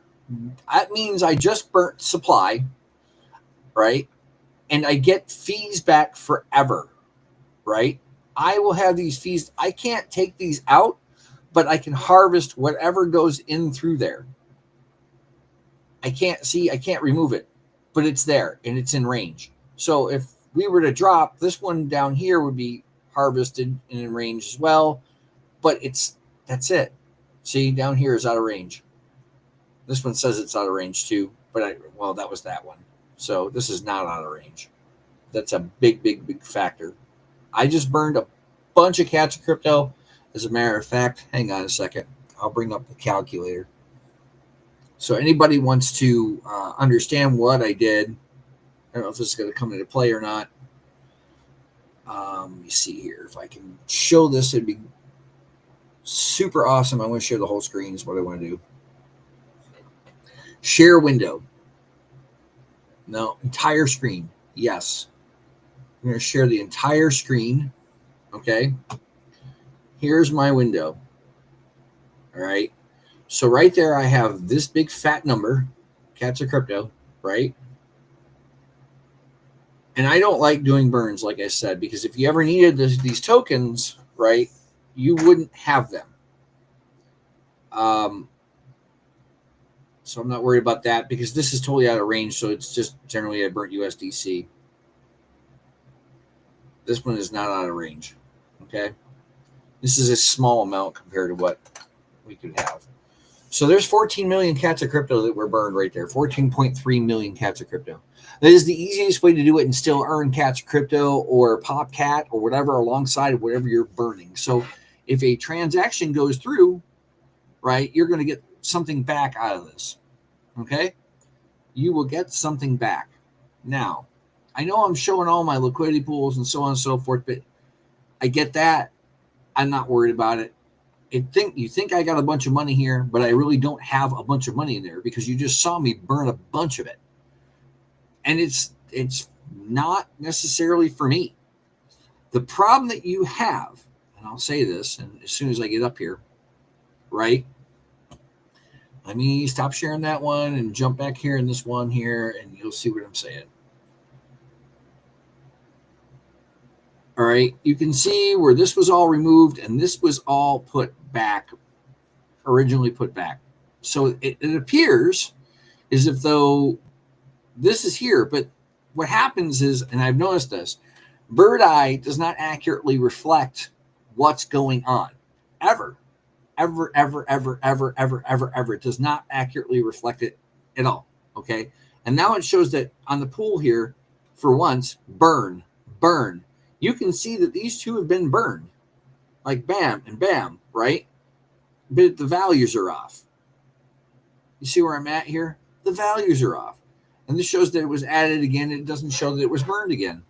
That means I just burnt supply, right? And I get fees back forever, right? I will have these fees. I can't take these out, but I can harvest whatever goes in through there. I can't remove it, but it's there and it's in range. So if we were to drop, this one down here would be harvested and in range as well, but that's it. See, down here is out of range. This one says it's out of range too, but that was that one. So this is not out of range. That's a big factor. I just burned a bunch of cats of crypto. As a matter of fact, hang on a second. I'll bring up the calculator. So anybody wants to understand what I did, I don't know if this is going to come into play or not. Let me see here. If I can show this, it'd be super awesome. I want to share the whole screen is what I want to do. Share window. No, entire screen. Yes. I'm going to share the entire screen. Okay. Here's my window. All right. So right there, I have this big fat number, cats of crypto, right? And I don't like doing burns, like I said, because if you ever needed these tokens, right, you wouldn't have them. So I'm not worried about that because this is totally out of range. So it's just generally I burnt USDC. This one is not out of range. Okay. This is a small amount compared to what we could have. So there's 14 million cats of crypto that were burned right there. 14.3 million cats of crypto. That is the easiest way to do it and still earn cats of crypto or pop cat or whatever alongside of whatever you're burning. So if a transaction goes through, right, you're going to get something back out of this. Okay? You will get something back. Now, I know I'm showing all my liquidity pools and so on and so forth, but I get that. I'm not worried about it. You think I got a bunch of money here, but I really don't have a bunch of money in there because you just saw me burn a bunch of it. And it's not necessarily for me. The problem that you have, and I'll say this, and as soon as I get up here, right? Let me stop sharing that one and jump back here in this one here, and you'll see what I'm saying. All right, you can see where this was all removed and this was all put back, originally put back. So it appears as if though this is here, but what happens is, and I've noticed this, bird eye does not accurately reflect what's going on. Ever. It does not accurately reflect it at all. Okay. And now it shows that on the pool here, for once, burn. You can see that these two have been burned. Like bam and bam, right? But the values are off. You see where I'm at here? The values are off. And this shows that it was added again. It doesn't show that it was burned again.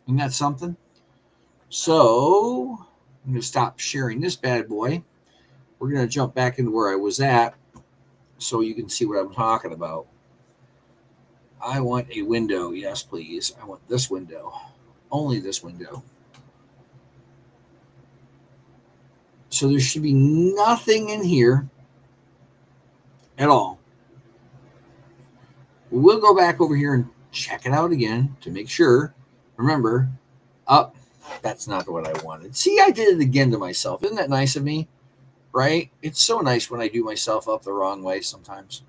Isn't that something? So I'm going to stop sharing this bad boy. We're going to jump back into where I was at so you can see what I'm talking about. I want a window. Yes, please. I want this window. Only this window. So there should be nothing in here at all. We'll go back over here and check it out again to make sure. Remember, up. That's not what I wanted. See, I did it again to myself. Isn't that nice of me? Right? It's so nice when I do myself up the wrong way sometimes.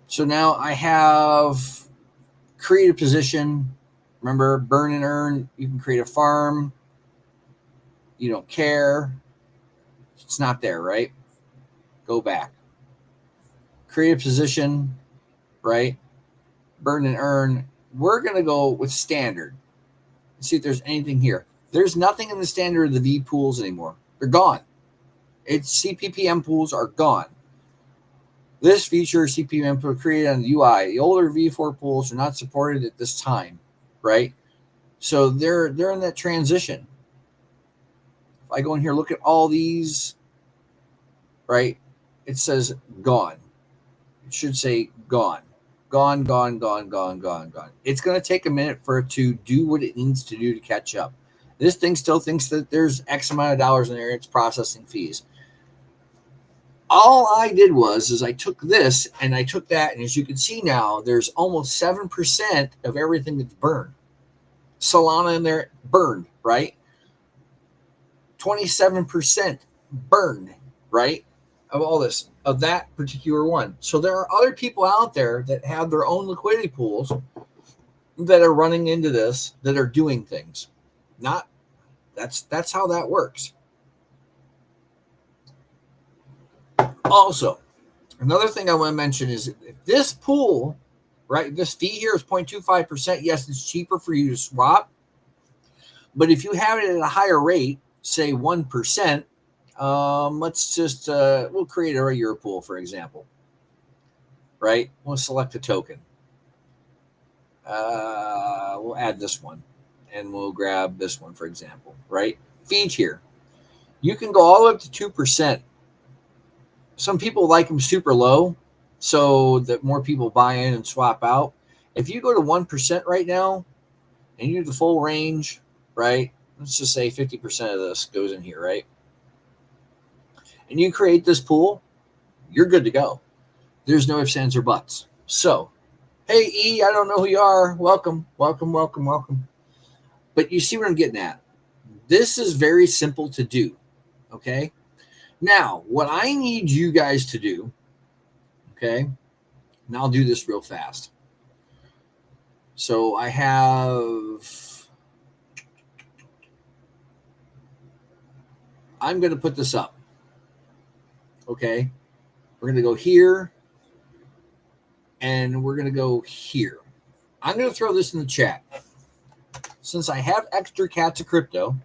So now I have create a position. Remember, burn and earn. You can create a farm. You don't care. It's not there, right? Go back. Create a position, right? Burn and earn. We're going to go with standard. See if there's anything here. There's nothing in the standard of the V pools anymore. They're gone. It's CPPM pools are gone. This feature CPPM pool created on the UI. The older V4 pools are not supported at this time, right? So they're in that transition. If I go in here, look at all these, right? it says gone. It should say gone. Gone, gone, gone, gone, gone, gone. It's going to take a minute for it to do what it needs to do to catch up. This thing still thinks that there's X amount of dollars in there. It's processing fees. All I did was I took this and I took that, and as you can see now, there's almost 7% of everything that's burned. Solana in there burned, right? 27% burned, right? Of all this, of that particular one. So there are other people out there that have their own liquidity pools that are running into this, that are doing things. That's how that works. Also, another thing I want to mention is if this pool, right, this fee here is 0.25%. Yes, it's cheaper for you to swap. But if you have it at a higher rate, say 1%, let's just, we'll create a regular pool, for example, right? We'll select a token. We'll add this one, and we'll grab this one, for example, right? Fee tier. You can go all the way up to 2%. Some people like them super low so that more people buy in and swap out. If you go to 1% right now and you do the full range, right? Let's just say 50% of this goes in here, right? And you create this pool, you're good to go. There's no ifs, ands, or buts. So, hey, E, I don't know who you are. Welcome, welcome, welcome, welcome. But you see what I'm getting at. This is very simple to do, okay? Now, what I need you guys to do, okay, and I'll do this real fast. So I have, I'm going to put this up, okay? We're going to go here, and we're going to go here. I'm going to throw this in the chat. Since I have extra cats of crypto,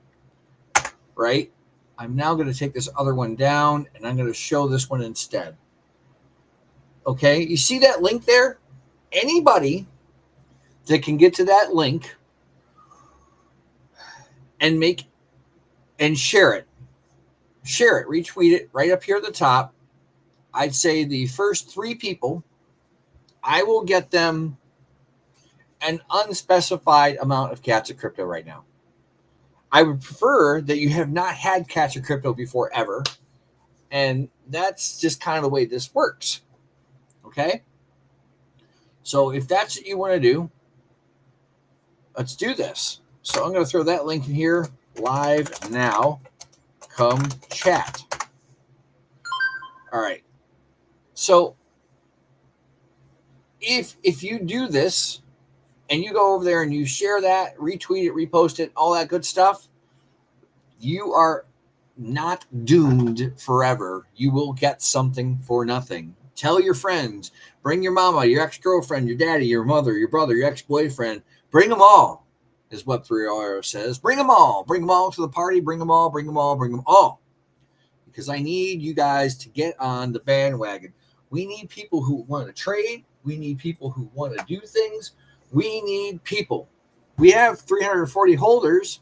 right, I'm now going to take this other one down, and I'm going to show this one instead. Okay, you see that link there? Anybody that can get to that link and share it, retweet it right up here at the top. I'd say the first 3 people, I will get them an unspecified amount of cats of crypto right now. I would prefer that you have not had cats of crypto before ever. And that's just kind of the way this works. Okay? So if that's what you want to do, let's do this. So I'm going to throw that link in here live now. Come chat. All right. So if you do this and you go over there and you share that, retweet it, repost it, all that good stuff, you are not doomed forever. You will get something for nothing. Tell your friends, bring your mama, your ex-girlfriend, your daddy, your mother, your brother, your ex-boyfriend, bring them all, is Web3 says. Bring them all to the party, bring them all. Because I need you guys to get on the bandwagon. We need people who want to trade. We need people who want to do things. We need people. We have 340 holders,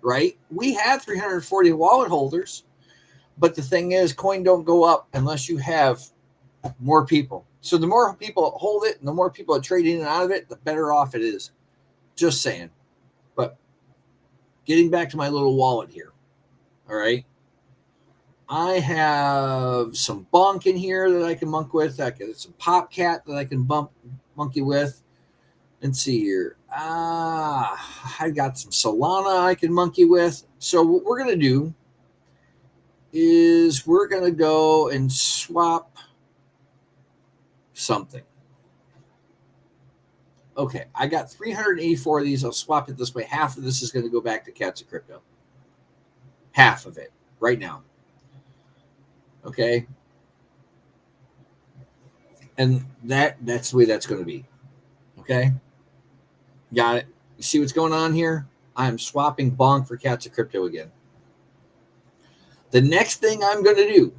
right? We have 340 wallet holders. But the thing is, coin don't go up unless you have more people. So the more people hold it and the more people are trading in and out of it, the better off it is. Just saying. But getting back to my little wallet here. All right. I have some bonk in here that I can monk with. I got some popcat that I can monkey with. Let's see here. I got some Solana I can monkey with. So what we're going to do is we're going to go and swap something. Okay, I got 384 of these. I'll swap it this way. Half of this is going to go back to Cats of Crypto. Half of it right now. Okay. And that's the way that's going to be. Okay. Got it. You see what's going on here? I'm swapping bonk for Cats of Crypto again. The next thing I'm going to do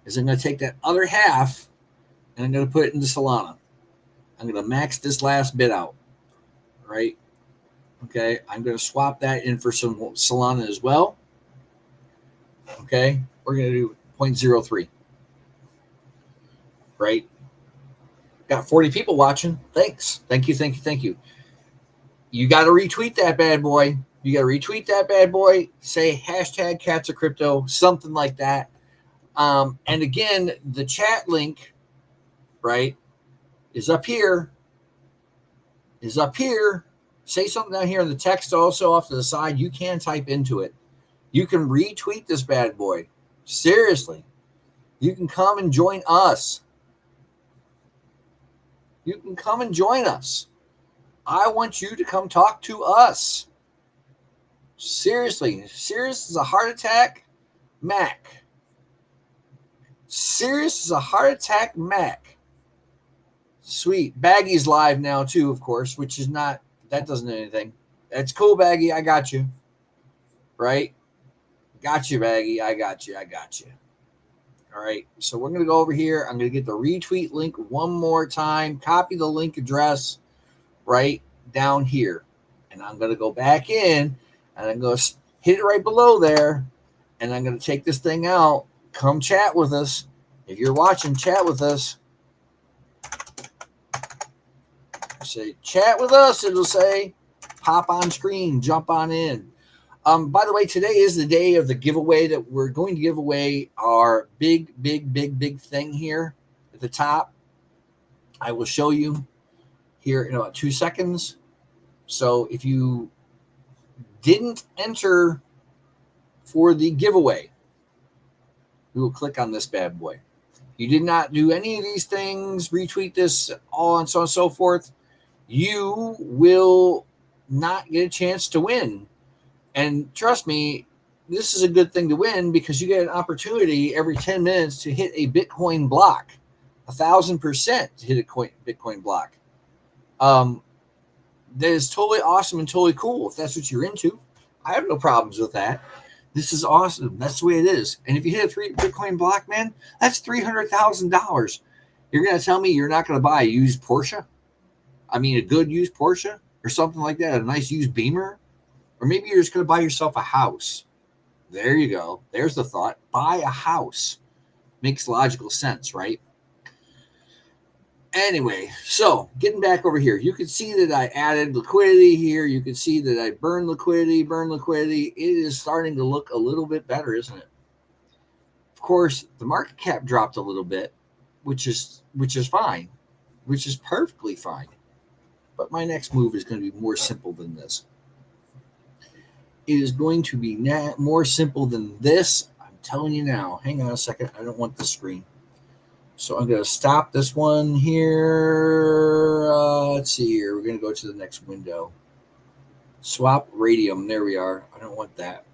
is I'm going to take that other half and I'm going to put it into Solana. I'm going to max this last bit out. Right. Okay. I'm going to swap that in for some Solana as well. Okay. We're going to do 0.03. Right? Got 40 people watching. Thanks. Thank you, thank you, thank you. You got to retweet that bad boy. You got to retweet that bad boy. Say hashtag cats of crypto, something like that. And again, the chat link, right, is up here. Is up here. Say something down here in the text also off to the side. You can type into it. You can retweet this bad boy. Seriously. You can come and join us. You can come and join us. I want you to come talk to us. Seriously. Serious as a heart attack, Mac. Serious as a heart attack, Mac. Sweet. Baggy's live now too, of course, which is not, that doesn't do anything. That's cool, Baggy. I got you. Right? Got you, Baggy. I got you. I got you. All right. So we're going to go over here. I'm going to get the retweet link one more time. Copy the link address right down here. And I'm going to go back in and I'm going to hit it right below there. And I'm going to take this thing out. Come chat with us. If you're watching, chat with us. Say chat with us. It'll say pop on screen, jump on in. By the way, today is the day of the giveaway that we're going to give away our big thing here at the top. I will show you here in about 2 seconds. So if you didn't enter for the giveaway, we will click on this bad boy. You did not do any of these things, retweet this, all and so on and so forth, you will not get a chance to win. And trust me, this is a good thing to win because you get an opportunity every 10 minutes to hit a Bitcoin block, 1,000% to hit a Bitcoin block. That is totally awesome and totally cool if that's what you're into. I have no problems with that. This is awesome. That's the way it is. And if you hit a Bitcoin block, man, that's $300,000. You're going to tell me you're not going to buy a used Porsche? I mean, a good used Porsche or something like that, a nice used Beamer? Or maybe you're just going to buy yourself a house. There you go. There's the thought. Buy a house. Makes logical sense, right? Anyway, so getting back over here, you can see that I added liquidity here. You can see that I burned liquidity. It is starting to look a little bit better, isn't it? Of course, the market cap dropped a little bit, which is fine, which is perfectly fine. But my next move is going to be more simple than this. It is going to be more simple than this. I'm telling you now. Hang on a second. I don't want the screen. So I'm going to stop this one here. Let's see here. We're going to go to the next window. Swap radium. There we are. I don't want that.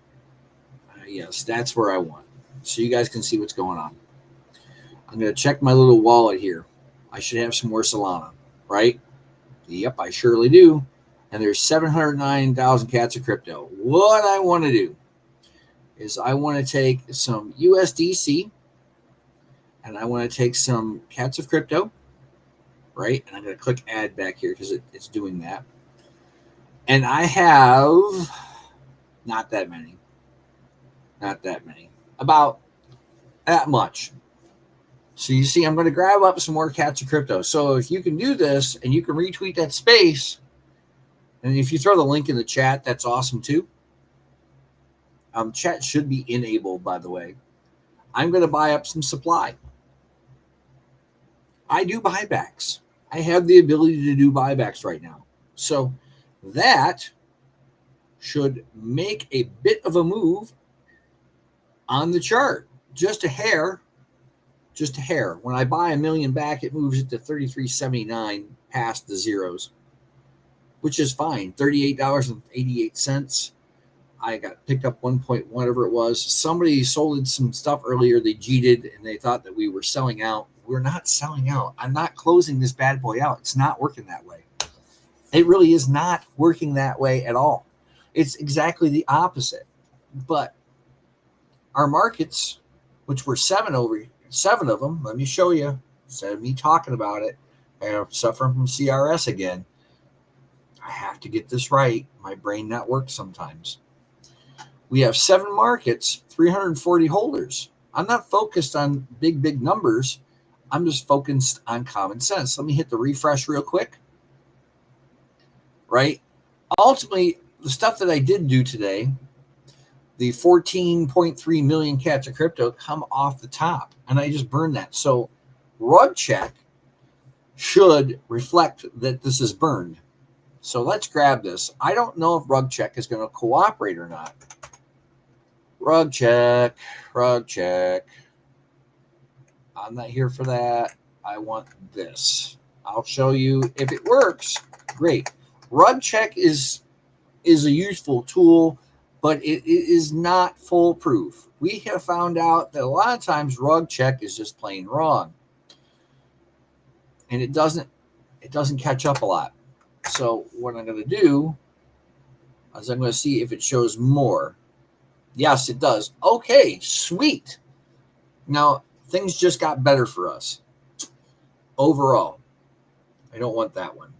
Yes, that's where I want. So you guys can see what's going on. I'm going to check my little wallet here. I should have some more Solana, right? Yep, I surely do. And there's 709,000 cats of crypto. What I want to do is I want to take some USDC and I want to take some cats of crypto, right? And I'm going to click add back here because it's doing that. And I have not that many, about that much. So you see, I'm going to grab up some more cats of crypto. So if you can do this and you can retweet that space, and if you throw the link in the chat, that's awesome too. Chat should be enabled, by the way. I'm going to buy up some supply. I do buybacks. I have the ability to do buybacks right now. So that should make a bit of a move on the chart. Just a hair. Just a hair. When I buy $1 million back, it moves it to 33.79 past the zeros, which is fine. $38.88. I got picked up 1 point whatever it was. Somebody sold some stuff earlier. They cheated and they thought that we were selling out. We're not selling out. I'm not closing this bad boy out. It's not working that way. It really is not working that way at all. It's exactly the opposite. But our markets, which were seven of them, let me show you. Instead of me talking about it, I'm suffering from CRS again. I have to get this right. My brain not works sometimes. We have 7 markets, 340 holders. I'm not focused on big numbers. I'm just focused on common sense. Let me hit the refresh real quick. Right? Ultimately, the stuff that I did do today, the 14.3 million cats of crypto come off the top, and I just burned that. So rug check should reflect that this is burned. So let's grab this. I don't know if rug check is going to cooperate or not. Rug check. I'm not here for that. I want this. I'll show you if it works. Great. Rug check is a useful tool, but it is not foolproof. We have found out that a lot of times rug check is just plain wrong, and it doesn't catch up a lot. So what I'm going to do is I'm going to see if it shows more. Yes, it does. Okay, sweet. Now things just got better for us overall. I don't want that one.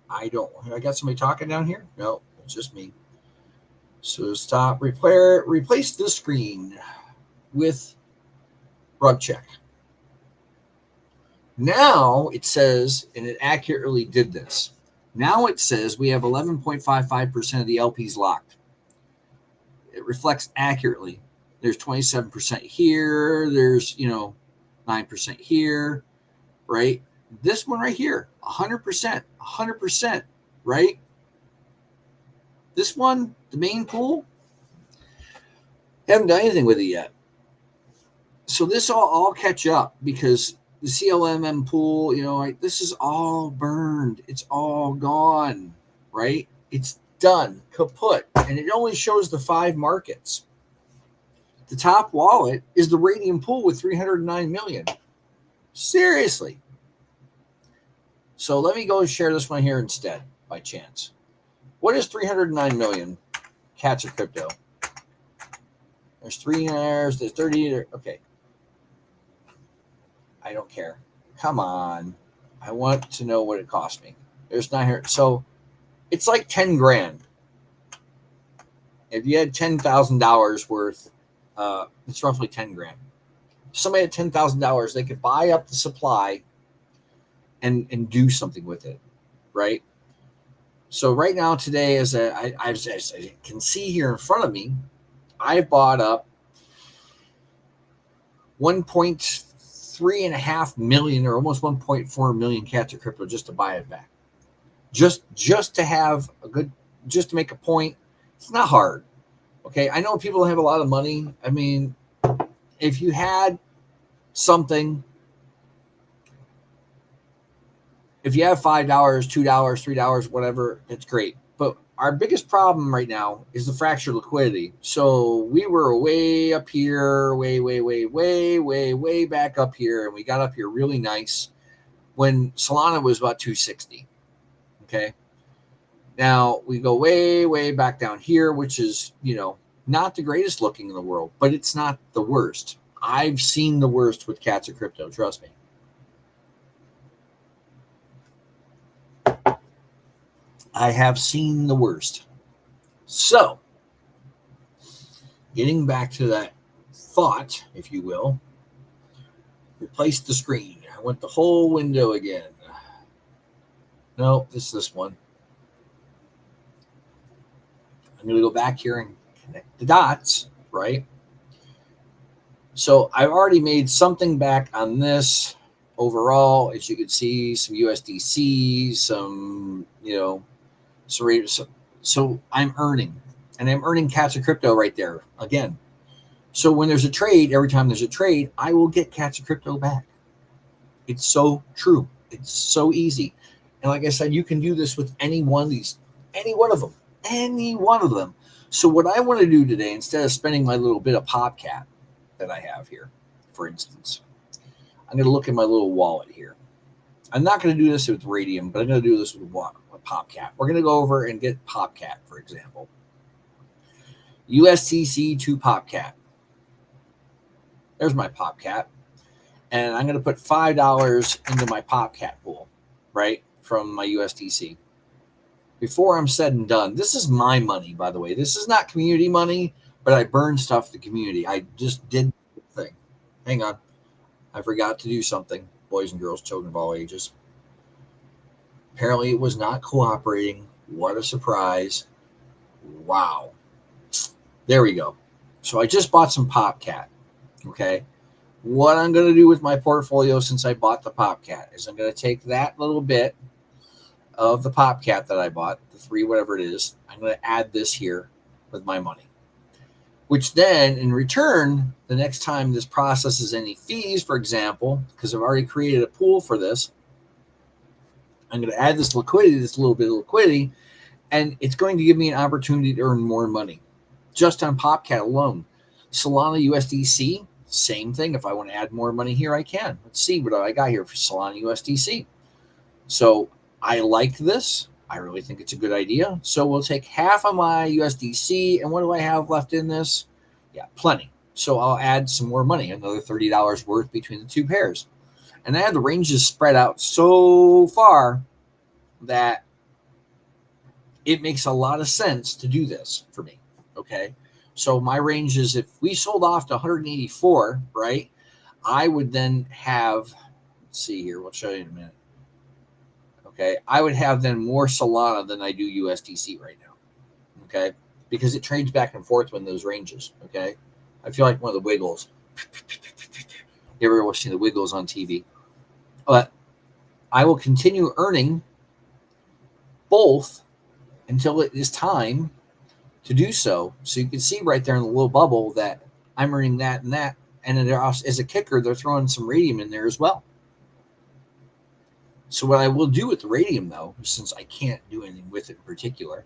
I got somebody talking down here? No, it's just me. So stop, replace this screen with rug check. Now it says, and it accurately did this. Now it says we have 11.55% of the LPs locked. It reflects accurately. There's 27% here. There's, 9% here, right? This one right here, 100%, right? This one, the main pool, haven't done anything with it yet. So this all catch up because the CLMM pool, this is all burned. It's all gone, right? It's done, kaput. And it only shows the 5 markets. The top wallet is the Radium pool with 309 million. Seriously. So let me go share this one here instead, by chance. What is 309 million cats of crypto? There's 3 there's 30 there. Okay. I don't care. Come on. I want to know what it cost me. There's 900. So it's like 10 grand. If you had $10,000 worth, it's roughly 10 grand. If somebody had $10,000, they could buy up the supply and do something with it, right? So right now, today, as I can see here in front of me, I bought up 1.3.5 million or almost 1.4 million cats of crypto just to buy it back. Just to have just to make a point. It's not hard. Okay. I know people have a lot of money. I mean, if you had something, if you have $5, $2, $3, whatever, it's great. But our biggest problem right now is the fractured liquidity. So we were way up here, way back up here, and we got up here really nice when Solana was about 260. Okay. Now we go way back down here, which is, not the greatest looking in the world, but it's not the worst. I've seen the worst with cats of crypto, trust me. I have seen the worst. So, getting back to that thought, if you will, replace the screen. I want the whole window again. No, it's this one. I'm going to go back here and connect the dots, right? So I've already made something back on this overall. As you can see, some USDC, some, so I'm earning, and I'm earning cats of crypto right there again. So when there's a trade, every time there's a trade, I will get cats of crypto back. It's so true. It's so easy. And like I said, you can do this with any one of them. So what I want to do today, instead of spending my little bit of PopCat that I have here, for instance, I'm going to look at my little wallet here. I'm not going to do this with Radium, but I'm going to do this with PopCat. We're going to go over and get PopCat, for example. USDC to PopCat. There's my PopCat. And I'm going to put $5 into my PopCat pool, right, from my USDC. Before I'm said and done, this is my money, by the way. This is not community money, but I burn stuff to the community. I just did the Hang on. I forgot to do something. Boys and girls, children of all ages. Apparently it was not cooperating. What a surprise. Wow. There we go. So I just bought some PopCat. Okay. What I'm going to do with my portfolio since I bought the PopCat is I'm going to take that little bit of the PopCat that I bought, the 3, whatever it is. I'm going to add this here with my money. Which then, in return, the next time this processes any fees, for example, because I've already created a pool for this, I'm going to add this liquidity, this little bit of liquidity, and it's going to give me an opportunity to earn more money just on PopCat alone. Solana USDC, same thing. If I want to add more money here, I can. Let's see what I got here for Solana USDC. So I like this. I really think it's a good idea. So we'll take half of my USDC, and what do I have left in this? Yeah, plenty. So I'll add some more money, another $30 worth between the two pairs. And I have the ranges spread out so far that it makes a lot of sense to do this for me. Okay. So my range is, if we sold off to 184, right, I would then have, let's see here, we'll show you in a minute. Okay, I would have then more Solana than I do USDC right now. Okay, because it trades back and forth when those ranges. Okay, I feel like one of the wiggles. You ever watching the wiggles on TV? But I will continue earning both until it is time to do so. So you can see right there in the little bubble that I'm earning that and that. And then as a kicker, they're throwing some radium in there as well. So what I will do with the radium, though, since I can't do anything with it in particular,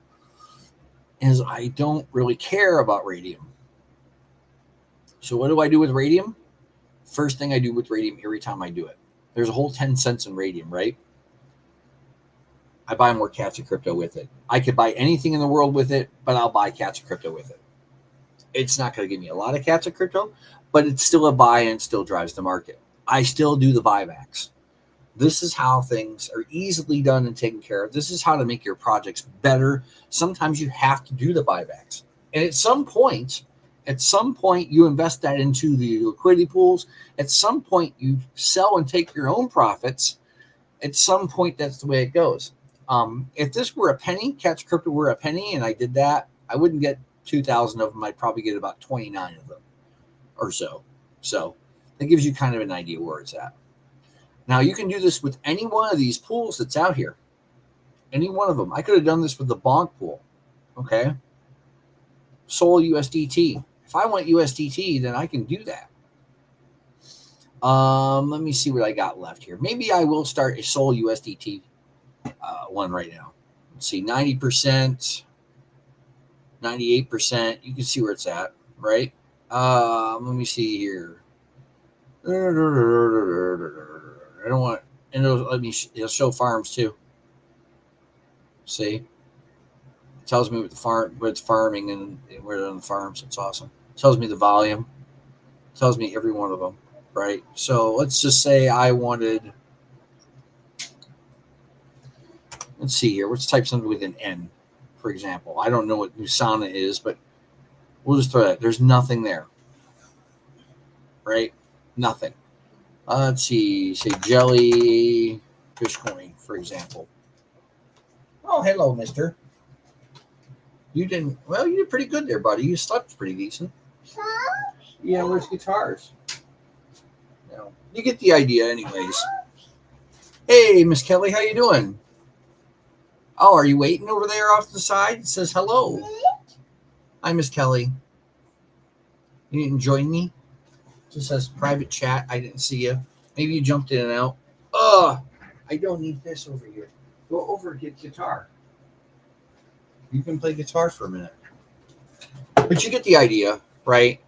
is I don't really care about radium. So what do I do with radium? First thing I do with radium every time I do it. There's a whole 10 cents in radium, right? I buy more cats of crypto with it. I could buy anything in the world with it, but I'll buy cats of crypto with it. It's not going to give me a lot of cats of crypto, but it's still a buy and still drives the market. I still do the buybacks. This is how things are easily done and taken care of. This is how to make your projects better. Sometimes you have to do the buybacks. And at some point, you invest that into the liquidity pools. At some point, you sell and take your own profits. At some point, that's the way it goes. If this were a penny, Catch Crypto were a penny, and I did that, I wouldn't get 2,000 of them. I'd probably get about 29 of them or so. So that gives you kind of an idea where it's at. Now, you can do this with any one of these pools that's out here. Any one of them. I could have done this with the Bonk pool. Okay. Sol USDT. If I want USDT, then I can do that. Let me see what I got left here. Maybe I will start a Sol USDT one right now. Let's see, 90%, 98%. You can see where it's at, right? Let me see here. I don't want, and it'll show farms too. See, it tells me what it's farming and where it's on the farms. It's awesome. It tells me the volume. It tells me every one of them, right? So let's just say I wanted. Let's see here. Let's type something with an N, for example. I don't know what Nusana is, but we'll just throw that. There's nothing there, right? Nothing. Let's see. Say jelly fish coin, for example. Oh, hello, mister. You did pretty good there, buddy. You slept pretty decent. Yeah, where's guitars? No. You get the idea anyways. Hey, Miss Kelly, how you doing? Oh, are you waiting over there off to the side? It says hello. Hi, Miss Kelly. You didn't join me? It just says private chat. I didn't see you. Maybe you jumped in and out. I don't need this over here. Go over and get guitar. You can play guitar for a minute. But you get the idea, right?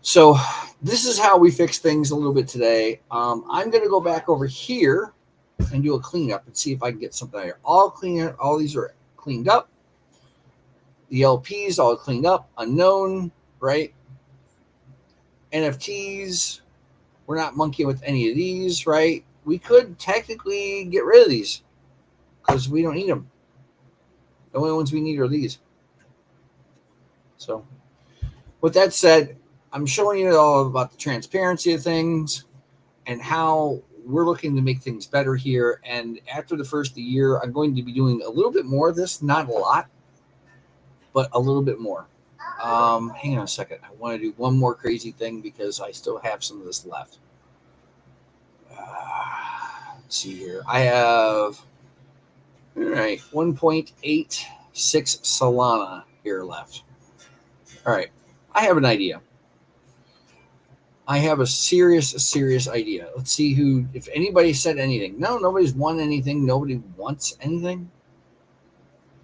So this is how we fix things a little bit today. I'm going to go back over here and do a cleanup and see if I can get something there. All these are cleaned up. The LPs all cleaned up. Unknown, right? NFTs. We're not monkeying with any of these, right? We could technically get rid of these because we don't need them. The only ones we need are these. So with that said, I'm showing you all about the transparency of things and how we're looking to make things better here. And after the first of the year, I'm going to be doing a little bit more of this, not a lot, but a little bit more. Hang on a second. I want to do one more crazy thing because I still have some of this left. Let's see here. I have, all right, 1.86 Solana here left. All right. I have an idea. I have a serious idea. Let's see if anybody said anything. No, nobody's won anything. Nobody wants anything.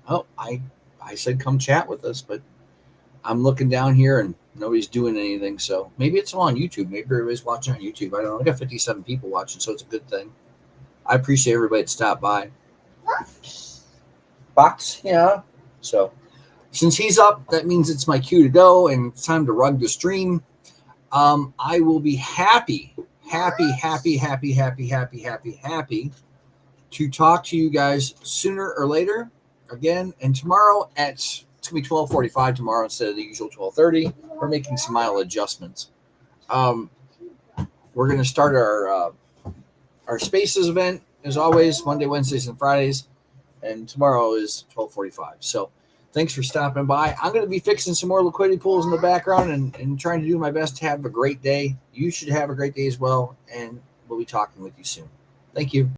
Oh, I said come chat with us, but I'm looking down here and nobody's doing anything. So maybe it's all on YouTube. Maybe everybody's watching on YouTube. I don't know. I got 57 people watching, so it's a good thing. I appreciate everybody that stopped by. Box, yeah. So since he's up, that means it's my cue to go and it's time to rug the stream. I will be happy to talk to you guys sooner or later again. And tomorrow it's gonna be 12:45 tomorrow instead of the usual 12:30. We're making some mild adjustments. We're gonna start our Spaces event as always, Monday, Wednesdays, and Fridays, and tomorrow is 12:45. So thanks for stopping by. I'm going to be fixing some more liquidity pools in the background and trying to do my best to have a great day. You should have a great day as well, and we'll be talking with you soon. Thank you.